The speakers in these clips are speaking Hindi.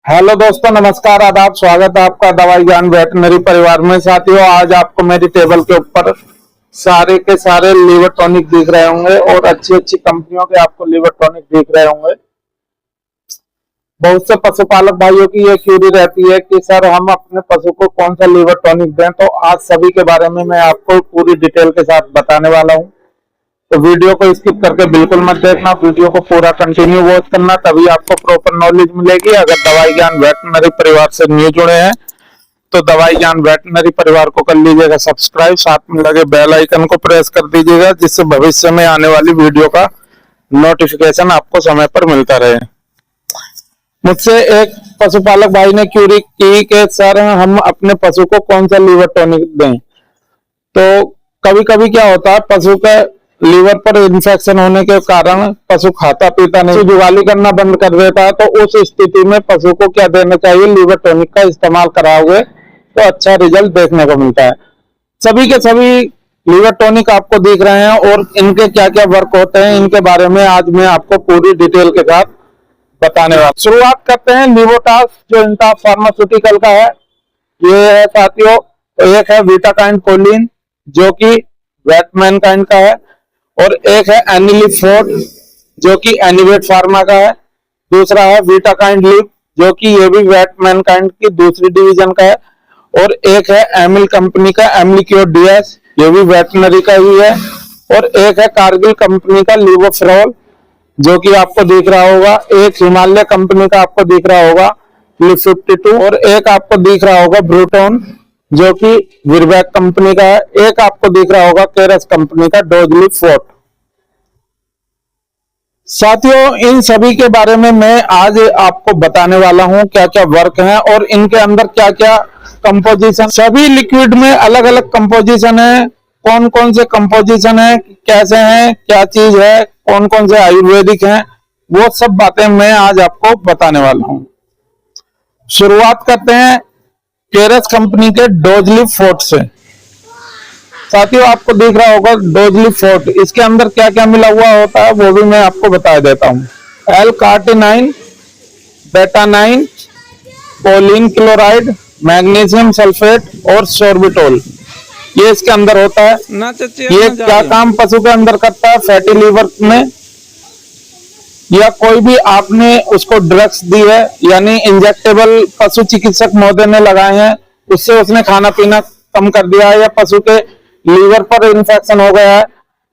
हेलो दोस्तों, नमस्कार, आदाब, स्वागत है आपका दवाई ज्ञान वेटनरी परिवार में। साथियों, आज आपको मेरी टेबल के ऊपर सारे के सारे लीवर टॉनिक दिख रहे होंगे और अच्छी अच्छी कंपनियों के आपको लीवर टॉनिक दिख रहे होंगे। बहुत से पशुपालक भाइयों की ये क्यूरी रहती है कि सर हम अपने पशु को कौन सा लीवर टॉनिक दें, तो आज सभी के बारे में मैं आपको पूरी डिटेल के साथ बताने वाला हूँ। तो वीडियो को स्किप करके बिल्कुल मत देखना, वीडियो को पूरा कंटिन्यू वॉच करना, तभी आपको प्रॉपर नॉलेज मिलेगी। अगर दवाई ज्ञान वेटनरी परिवार से न्यू जुड़े हैं तो दवाई ज्ञान वेटनरी परिवार को कर लीजिएगा सब्सक्राइब, साथ में लगे बेल आइकन को प्रेस कर दीजिएगा, जिससे भविष्य में आने वाली वीडियो का नोटिफिकेशन आपको समय पर मिलता रहे। मुझसे एक पशुपालक भाई ने क्यूरी की कि सर हम अपने पशु को कौन सा लीवर टॉनिक दें। तो कभी कभी क्या होता है, पशु का लीवर पर इन्फेक्शन होने के कारण पशु खाता पीता नहीं, जुगाली करना बंद कर देता है। तो उस स्थिति में पशु को क्या देना चाहिए, लीवर टॉनिक का इस्तेमाल कराओगे तो अच्छा रिजल्ट देखने को मिलता है। सभी के सभी लीवर टॉनिक आपको दिख रहे हैं और इनके क्या क्या वर्क होते हैं, इनके बारे में आज मैं आपको पूरी डिटेल के साथ बताने वाला। शुरुआत करते हैं लिवोटास, जो इंटाफ फार्मास्यूटिकल का है। ये है साथियों, एक है विटाकाइन कोलिन जो कि वेटमैनकाइंड का है, और एक है एनिलीफोर्ड जो कि एनिवेट फार्मा का है। दूसरा है विटाकाइंड लिव जो कि ये भी वेटमैनकाइंड की दूसरी डिवीजन का है, और एक है एमिल कंपनी का एमिलिक्योर डीएस, ये भी वेटनरी का ही है। और एक है कारगिल कंपनी का लिवोफ्रोल जो कि आपको दिख रहा होगा। एक हिमालय कंपनी का आपको दिख रहा होगा लिव 52, और एक आपको दिख रहा होगा ब्रूटोन जो कि विरबैक कंपनी का है। एक आपको दिख रहा होगा केरस कंपनी का डोजलिव 4। साथियों, इन सभी के बारे में मैं आज आपको बताने वाला हूं, क्या क्या वर्क है और इनके अंदर क्या क्या कंपोजिशन। सभी लिक्विड में अलग अलग कंपोजिशन है, कौन कौन से कंपोजिशन है, कैसे हैं, क्या चीज है, कौन कौन से आयुर्वेदिक हैं, वो सब बातें मैं आज आपको बताने वाला हूं। शुरुआत करते हैं केरस कंपनी के डोजलिव 4 से। साथियों, आपको दिख रहा होगा डोजलिव 4, इसके अंदर क्या क्या मिला हुआ होता है वो भी मैं आपको बता देता हूं। L carnitine, betaine, choline chloride, magnesium sulphate और सोर्बिटोल, ये इसके अंदर होता है। ये क्या काम पशु के अंदर करता है, फैटी लीवर में या कोई भी आपने उसको ड्रग्स दी है, यानी इंजेक्टेबल पशु चिकित्सक महोदय ने लगाए हैं, उससे उसने खाना पीना कम कर दिया है, या पशु के लीवर पर इन्फेक्शन हो गया है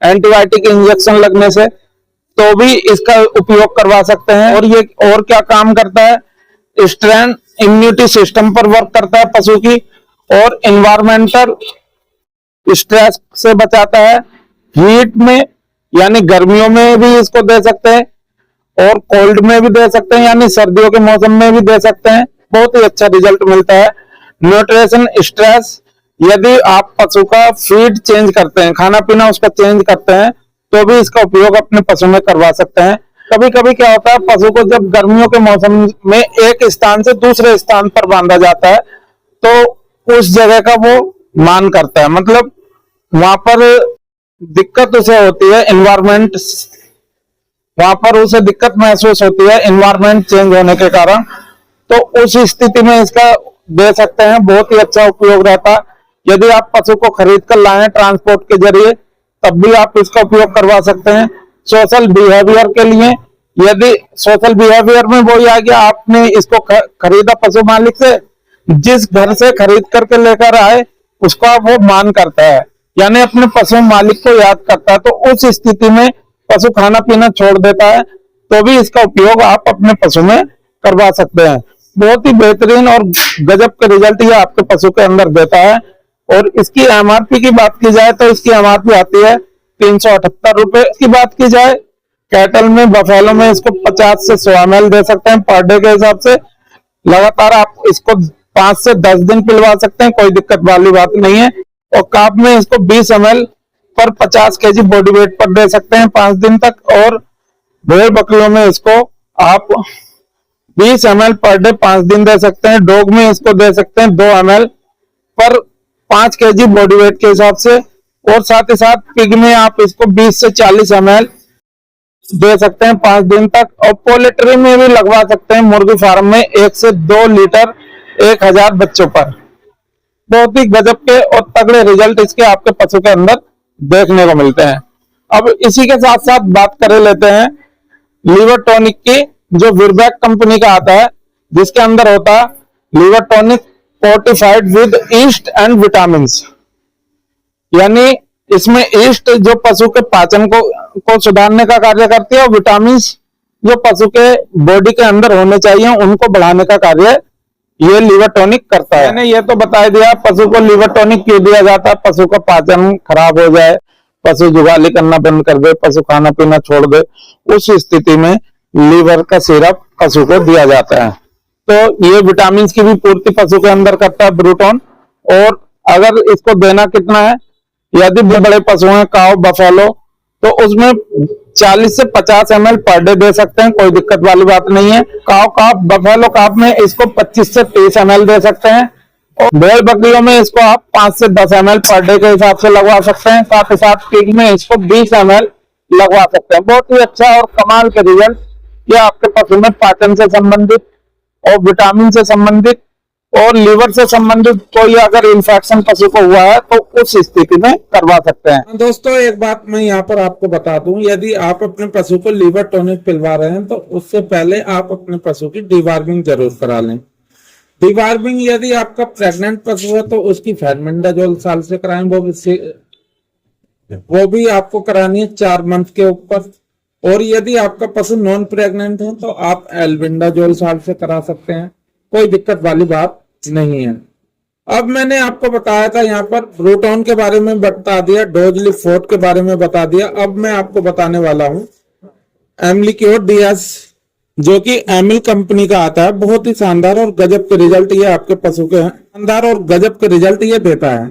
एंटीबायोटिक इंजेक्शन लगने से, तो भी इसका उपयोग करवा सकते हैं। और ये और क्या काम करता है, स्ट्रेन इम्यूनिटी सिस्टम पर वर्क करता है पशु की, और इन्वायरमेंटल स्ट्रेस से बचाता है। हीट में यानी गर्मियों में भी इसको दे सकते हैं, और कोल्ड में भी दे सकते हैं, यानी सर्दियों के मौसम में भी दे सकते हैं। बहुत ही अच्छा रिजल्ट मिलता है। न्यूट्रिशन स्ट्रेस, यदि आप पशु का फीड चेंज करते हैं, खाना पीना उसका चेंज करते हैं, तो भी इसका उपयोग अपने पशु में करवा सकते हैं। कभी कभी क्या होता है, पशु को जब गर्मियों के मौसम में एक स्थान से दूसरे स्थान पर बांधा जाता है, तो उस जगह का वो मान करता है, मतलब वहां पर दिक्कत उसे होती है, एनवायरमेंट वहां पर उसे दिक्कत महसूस होती है एनवायरमेंट चेंज होने के कारण। तो उस स्थिति में इसका दे सकते हैं, बहुत ही अच्छा उपयोग रहता है। यदि आप पशु को खरीद कर लाए ट्रांसपोर्ट के जरिए, तब भी आप इसका उपयोग करवा सकते हैं। सोशल बिहेवियर के लिए, यदि सोशल बिहेवियर में वही आ गया, आपने इसको खरीदा पशु मालिक से, जिस घर से खरीद करके लेकर आए उसका वो मान करता है, यानी अपने पशु मालिक को याद करता है। तो उस स्थिति में पशु खाना पीना छोड़ देता है, तो भी इसका उपयोग आप अपने पशु में करवा सकते हैं। बहुत ही बेहतरीन और गजब के रिजल्ट ये आपके पशु के अंदर देता है। और इसकी एमआरपी की बात की जाए तो इसकी एमआरपी आती है 378 रुपए। इसकी बात की जाए कैटल में, बफेलो में इसको 50 से 100 ml दे सकते हैं पर डे के हिसाब से। लगातार आप इसको 5 से 10 दिन पिलवा सकते हैं, कोई दिक्कत वाली बात नहीं है। और काप में इसको 20 ml पर 50 kg बॉडी वेट पर दे सकते हैं 5 दिन तक। और भेड़ बकरियों में इसको आप 20 ml पर डे 5 दिन दे सकते हैं। डॉग में इसको दे सकते हैं 2 ml पर 5 kg बॉडी वेट के हिसाब से। और साथ ही साथ पिग में आप इसको 20 से 40 ml दे सकते हैं 5 दिन तक। और पोल्ट्री में भी लगवा सकते हैं, मुर्गी फार्म में 1 से 2 लीटर 1000 बच्चों पर। बहुत ही गजब के और तगड़े रिजल्ट इसके आपके पशु के अंदर देखने को मिलते हैं। अब इसी के साथ साथ बात कर लेते हैं लीवर टॉनिक की, जो विरबैक कंपनी का आता है, जिसके अंदर होता है liver tonic fortified with yeast and vitamin. यानी इसमें ईस्ट जो पशु के पाचन को सुधारने का कार्य करती है, और विटामिन जो पशु के बॉडी के अंदर होने चाहिए उनको बढ़ाने का कार्य ये लीवर टॉनिक करता है। मैंने ये तो बता दिया पशु को लीवर टॉनिक क्यों दिया जाता है। पशु का पाचन खराब हो जाए, पशु जुगाली करना बंद कर दे, पशु खाना पीना छोड़ दे, उस स्थिति में लीवर का सिरप पशु को दिया जाता है। तो ये विटामिन की भी पूर्ति पशु के अंदर करता है ब्रूटोन। और अगर इसको देना कितना है, यदि बड़े पशु हैं काव बफेलो, तो उसमें 40 से 50 ml पर डे दे सकते हैं, कोई दिक्कत वाली बात नहीं है। काव बफेलो काव में इसको 25 से 30 ml दे सकते हैं। और भेड़ बकरियों में इसको आप 5 से 10 ml पर डे के हिसाब से लगवा सकते हैं। साथ ही साथ पिग में इसको 20 ml लगवा सकते हैं। बहुत ही अच्छा और कमाल के रिजल्ट ये आपके पशु में पाचन से संबंधित और विटामिन से संबंधित और लीवर से संबंधित कोई अगर इन्फेक्शन पशु को हुआ है तो उस स्थिति में करवा सकते हैं। दोस्तों एक बात मैं यहाँ पर आपको बता दूं, यदि आप अपने पशु को लीवर टॉनिक पिलवा रहे हैं तो उससे पहले आप अपने पशु की डिवार्मिंग जरूर करा लें। डिवार्मिंग यदि आपका प्रेग्नेंट पशु है तो उसकी फेरमेंडाजोल साल से कराएं, वो भी आपको करानी है 4 मंथ के ऊपर। और यदि आपका पशु नॉन प्रेग्नेंट है तो आप एल्बेंडाजोल साल से करा सकते हैं, कोई दिक्कत वाली बात नहीं है। अब मैंने आपको बताया था यहाँ पर ब्रूटोन के बारे में बता दिया, डोजलिफोर्ट के बारे में बता दिया। अब मैं आपको बताने वाला हूँ एम्लिक्योर डीएस, जो कि एमिल कंपनी का आता है। बहुत ही शानदार और गजब के रिजल्ट ये आपके पशु के हैं, शानदार और गजब के रिजल्ट ये देता है।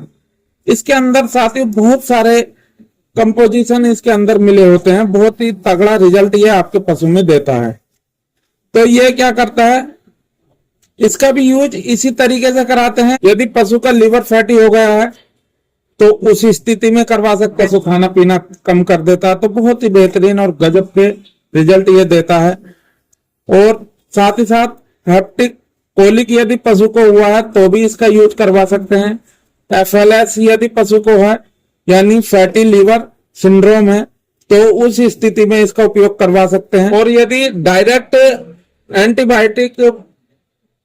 इसके अंदर साथियों बहुत सारे कंपोजिशन इसके अंदर मिले होते हैं, बहुत ही तगड़ा रिजल्ट ये आपके पशु में देता है। तो ये क्या करता है, इसका भी यूज इसी तरीके से कराते हैं। यदि पशु का लीवर फैटी हो गया है तो उस स्थिति में करवा सकते हैं। पशु खाना पीना कम कर देता है तो बहुत ही बेहतरीन और गजब के रिजल्ट ये देता है। और साथ ही साथ हेप्टिक कोलिक यदि पशु को हुआ है तो भी इसका यूज करवा सकते हैं। एफएलएस यदि पशु को है, यानी फैटी लीवर सिंड्रोम है, तो उस स्थिति में इसका उपयोग करवा सकते हैं। और यदि डायरेक्ट एंटीबायोटिक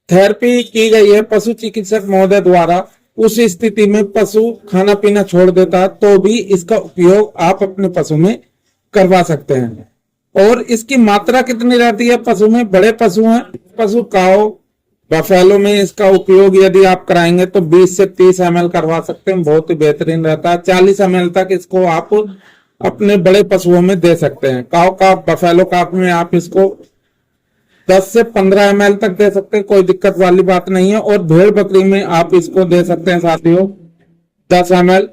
थेरेपी की गई है पशु चिकित्सक महोदय द्वारा, उस स्थिति में पशु खाना पीना छोड़ देता है तो भी इसका उपयोग आप अपने पशु में करवा सकते हैं। और इसकी मात्रा कितनी रहती है पशु में, बड़े पशु हैं, पशु काऊ बफेलो में इसका उपयोग यदि आप कराएंगे तो 20 से 30 ml करवा सकते हैं, बहुत ही बेहतरीन रहता है। 40 ml तक इसको आप अपने बड़े पशुओं में दे सकते हैं। काऊ काफ बफेलो काफ में आप इसको 10 से 15 ml तक दे सकते हैं, कोई दिक्कत वाली बात नहीं है। और भेड़ बकरी में आप इसको दे सकते हैं साथियों 10 ml,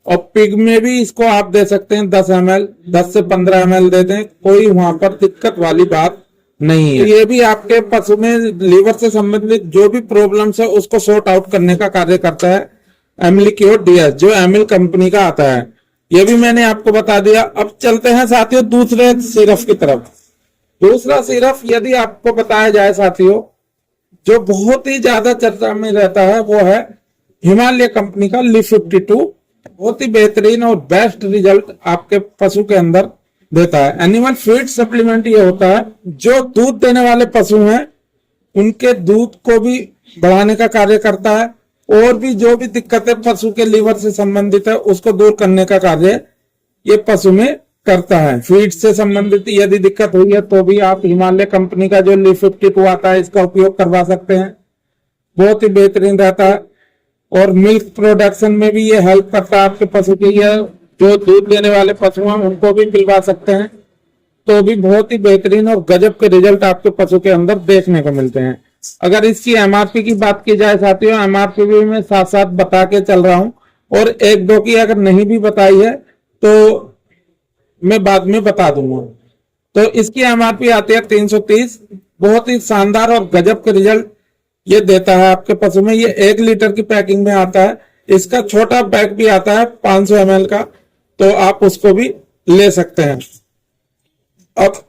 और पिग में भी इसको आप दे सकते हैं 10 ml, 10 से 15 ml देते हैं, कोई वहां पर दिक्कत वाली बात नहीं है। ये भी आपके पशु में लीवर से संबंधित जो भी प्रॉब्लम्स है उसको सॉर्ट आउट करने का कार्य करता है एम्लिक्योर डीएस, जो एमिल कंपनी का आता है। ये भी मैंने आपको बता दिया। अब चलते हैं साथियों दूसरे सिरप की तरफ। दूसरा सिरप यदि आपको बताया जाए साथियों, जो बहुत ही ज्यादा चर्चा में रहता है, वो है हिमालय कंपनी का ली 52। बहुत ही बेहतरीन और बेस्ट रिजल्ट आपके पशु के अंदर देता है। एनिमल फीड सप्लीमेंट ये होता है, जो दूध देने वाले पशु हैं उनके दूध को भी बढ़ाने का कार्य करता है, और भी जो भी दिक्कतें पशु के लीवर से संबंधित है उसको दूर करने का कार्य ये पशु में करता है। फीड से संबंधित यदि दिक्कत हुई है तो भी आप हिमालय कंपनी का जो ली 52 आता है इसका उपयोग करवा सकते हैं, बहुत ही बेहतरीन रहता है। और मिल्क प्रोडक्शन में भी ये हेल्प करता है आपके पशु के। ये जो दूध देने वाले पशु हैं उनको भी पिलवा सकते हैं, तो भी बहुत ही बेहतरीन और गजब के रिजल्ट आपके पशु के अंदर देखने को मिलते हैं। अगर इसकी एमआरपी की बात की जाए साथियों, एमआरपी भी मैं साथ साथ बता के चल रहा हूं, और एक दो की अगर नहीं भी बताई है तो मैं बाद में बता दूंगा। तो इसकी एमआरपी आती है 330। बहुत ही शानदार और गजब के रिजल्ट ये देता है आपके पशु में। ये 1 लीटर की पैकिंग में आता है। इसका छोटा पैक भी आता है 500 ml का, तो आप उसको भी ले सकते हैं। अब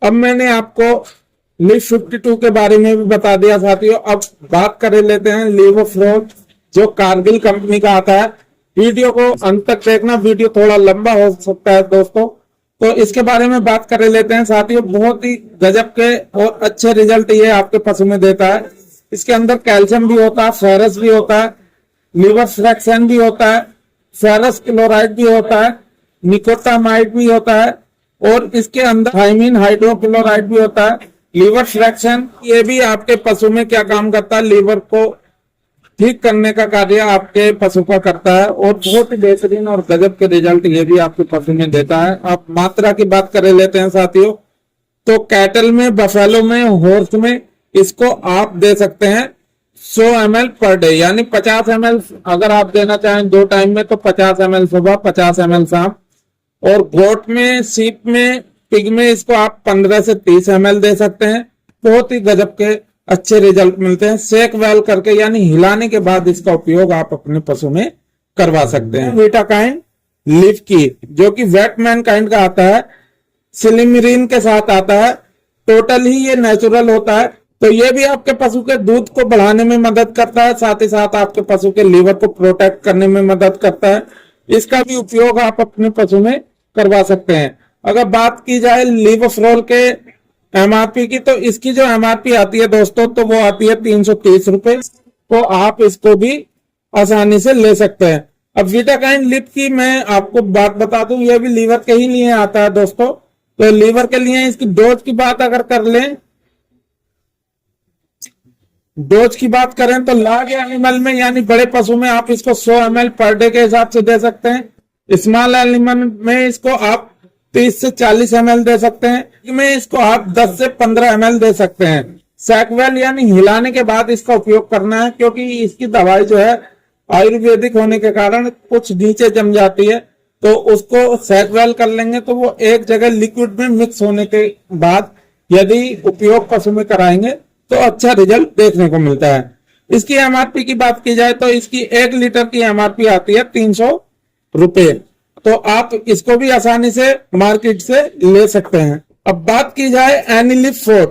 मैंने आपको लिव 52 के बारे में भी बता दिया साथियों। अब बात कर लेते हैं लिवोफ्लोट, जो कारगिल कंपनी का आता है। वीडियो को अंत तक देखना, वीडियो थोड़ा लंबा हो सकता है दोस्तों, तो इसके बारे में बात कर लेते हैं साथियों। बहुत ही गजब के और अच्छे रिजल्ट ये आपके पशु में देता है। इसके अंदर कैल्शियम भी होता है, फेरस भी होता है, लिवर फ्रैक्शन भी होता है, फेरस क्लोराइड भी होता है, निकोटामाइड भी होता है, और इसके अंदर थायमिन हाइड्रोक्लोराइड भी होता है। लीवर फ्रैक्शन ये भी आपके पशु में क्या काम करता है, लीवर को ठीक करने का कार्य आपके पशु का करता है, और बहुत ही बेहतरीन और गजब के रिजल्ट ये भी आपके पशु में देता है। आप मात्रा की बात कर लेते हैं साथियों, तो कैटल में, बफेलो में, हॉर्स में इसको आप दे सकते हैं 100 ml पर डे, यानी 50 ml अगर आप देना चाहें 2 टाइम में, तो 50 ml सुबह, 50 ml शाम। और गोट में, सीप में, पिग में इसको आप 15 से 30 ml दे सकते हैं। बहुत ही गजब के अच्छे रिजल्ट मिलते हैं। शेक वेल करके यानी हिलाने के बाद इसका उपयोग आप अपने पशु में करवा सकते हैं। वीटाकाइन लिव की, जो कि वेटमैन काइंड का आता है, सिलिमरीन के साथ आता है, टोटल ही ये नेचुरल होता है। तो ये भी आपके पशु के दूध को बढ़ाने में मदद करता है, साथ ही साथ आपके पशु के लीवर को प्रोटेक्ट करने में मदद करता है। इसका भी उपयोग आप अपने पशु में करवा सकते हैं। अगर बात की जाए लिवोफ्लोल के एमआरपी की, तो इसकी जो एमआरपी आती है दोस्तों, तो वो आती है 330 रुपए। तो आप इसको भी आसानी से ले सकते हैं। अब वीटाकाइन लिव की मैं आपको बात बता दूं, ये भी लीवर के ही लिए आता है दोस्तों। तो लीवर के लिए इसकी डोज की बात अगर कर लें, डोज की बात करें तो लार्ज एनिमल में यानी बड़े पशु में आप इसको 100 ml पर डे के हिसाब से दे सकते हैं। स्मॉल एनिमल में इसको आप 30 से 40 ml दे सकते हैं। में इसको आप 10 से 15 ml दे सकते हैं। सैकवेल यानी हिलाने के बाद इसका उपयोग करना है, क्योंकि इसकी दवाई जो है आयुर्वेदिक होने के कारण कुछ नीचे जम जाती है। तो उसको सैकवेल कर लेंगे तो वो एक जगह लिक्विड में मिक्स होने के बाद यदि उपयोग पशु में कराएंगे तो अच्छा रिजल्ट देखने को मिलता है। इसकी एमआरपी की बात की जाए तो इसकी 1 लीटर की एमआरपी आती है 300 रुपए। तो आप इसको भी आसानी से मार्केट से ले सकते हैं। अब बात की जाए एनिलिव फोर्ट,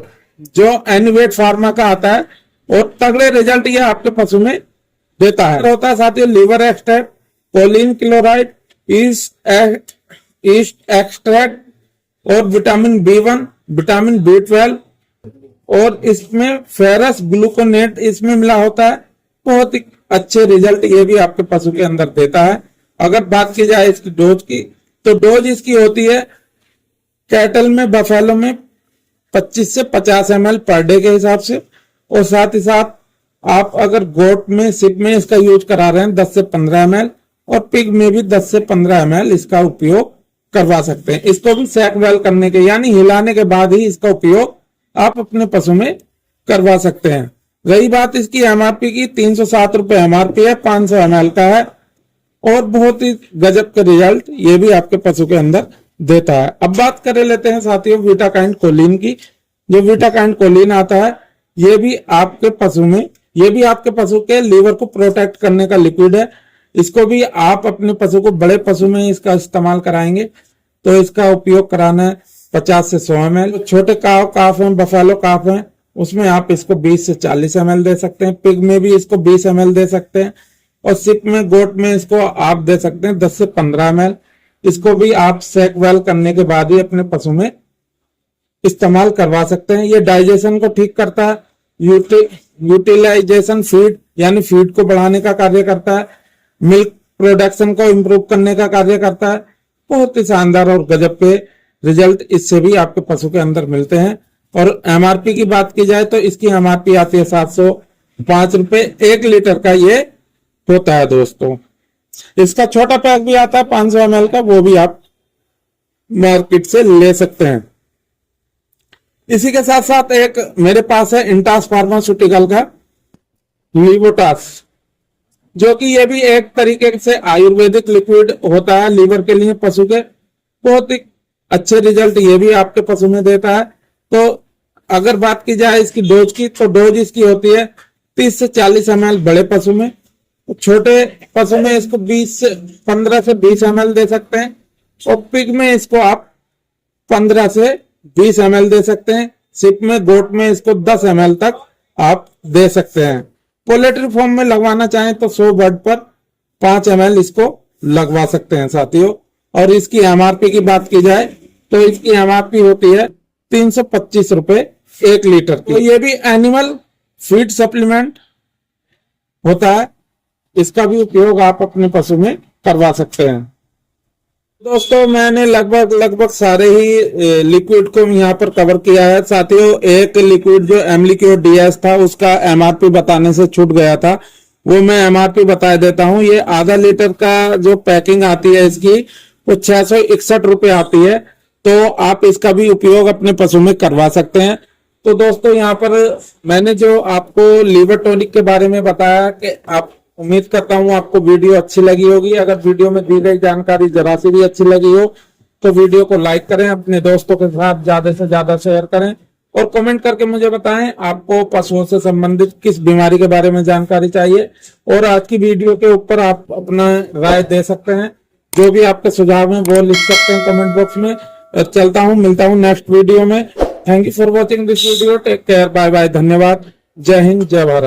जो एनिवेट फार्मा का आता है, और तगड़े रिजल्ट ये आपके पशु में देता है। होता है साथियों liver extract, choline chloride, yeast extract और विटामिन B1, विटामिन B12, और इसमें फेरस ग्लूकोनेट इसमें मिला होता है। बहुत ही अच्छे रिजल्ट ये भी आपके पशु के अंदर देता है। अगर बात की जाए इसकी डोज की, तो डोज इसकी होती है कैटल में, बफेलो में 25 से 50 ml पर डे के हिसाब से, और साथ ही साथ आप अगर गोट में, सिप में इसका यूज करा रहे हैं 10 से 15 ml, और पिग में भी 10 से 15 ml इसका उपयोग करवा सकते हैं। इसको भी सैक वेल करने के यानी हिलाने के बाद ही इसका उपयोग आप अपने पशु में करवा सकते हैं। रही बात इसकी एमआरपी की, 307 रुपए एमआरपी है, 500 ml का है, और बहुत ही गजब के रिजल्ट ये भी आपके पशु के अंदर देता है। अब बात कर लेते हैं साथियों वीटाकाइन कोलिन की। जो वीटाकाइन कोलिन आता है, ये भी आपके पशु में, ये भी आपके पशु के लीवर को प्रोटेक्ट करने का लिक्विड है। इसको भी आप अपने पशु को, बड़े पशु में इसका इस्तेमाल कराएंगे तो इसका उपयोग कराना है 50 से 100 ml। छोटे काफ हैं, बफेलो काफ हैं, उसमें आप इसको 20 से 40 ml दे सकते हैं। पिग में भी इसको 20 ml दे सकते हैं, और सिप में, गोट में इसको आप दे सकते हैं 10 से 15 ml। इसको भी आप सेक वेल करने के बाद ही अपने पशु में इस्तेमाल करवा सकते हैं। ये डाइजेशन को ठीक करता है, यूटिलाइजेशन फीड यानी फीड को बढ़ाने का कार्य करता है, मिल्क प्रोडक्शन को इम्प्रूव करने का कार्य करता है। बहुत ही शानदार और गजब के रिजल्ट इससे भी आपके पशु के अंदर मिलते हैं। और एमआरपी की बात की जाए तो इसकी एमआरपी आती है 705 रुपए। 1 लीटर का ये होता है दोस्तों। इसका छोटा पैक भी आता है 500 ml का, वो भी आप मार्केट से ले सकते हैं। इसी के साथ साथ एक मेरे पास है इंटास फार्मास्यूटिकल का लिवोटास, जो कि ये भी एक तरीके से आयुर्वेदिक लिक्विड होता है लीवर के लिए पशु के। बहुत ही अच्छे रिजल्ट ये भी आपके पशु में देता है। तो अगर बात की जाए इसकी डोज की, तो डोज इसकी होती है 30 से 40 ml बड़े पशु में, छोटे पशु में इसको 15 से 20 ml दे सकते हैं, और पिग में इसको आप 15 से 20 ml दे सकते हैं। सिप में, गोट में इसको 10 ml तक आप दे सकते हैं। पोल्ट्री फॉर्म में लगवाना चाहें तो 100 बर्ड पर 5 ml इसको लगवा सकते हैं साथियों। और इसकी एमआरपी की बात की जाए तो इसकी एमआरपी होती है 325 रुपए 1 लीटर की। तो ये भी एनिमल फीड सप्लीमेंट होता है, इसका भी उपयोग आप अपने पशु में करवा सकते हैं। दोस्तों मैंने लगभग सारे ही लिक्विड को यहाँ पर कवर किया है साथियों। एक लिक्विड जो एमलिक्योर डीएस था उसका एमआरपी बताने से छूट गया था, वो मैं एमआरपी बता देता हूँ। ये आधा लीटर का जो पैकिंग आती है इसकी वो 661 रुपए आती है, तो आप इसका भी उपयोग अपने पशु में करवा सकते हैं। तो दोस्तों यहाँ पर मैंने जो आपको लीवर टॉनिक के बारे में बताया कि आप उम्मीद करता हूँ आपको वीडियो अच्छी लगी होगी। अगर वीडियो में दी गई जानकारी जरा सी भी अच्छी लगी हो तो वीडियो को लाइक करें, अपने दोस्तों के साथ ज्यादा से ज्यादा शेयर करें, और कमेंट करके मुझे बताएं आपको पशुओं से संबंधित किस बीमारी के बारे में जानकारी चाहिए। और आज की वीडियो के ऊपर आप अपना राय दे सकते हैं, जो भी आपके सुझाव हैं वो लिख सकते हैं कमेंट बॉक्स में। चलता हूँ, मिलता हूँ नेक्स्ट वीडियो में। Thank you for watching this video, take care, bye bye, धन्यवाद, जय हिंद, जय भारत।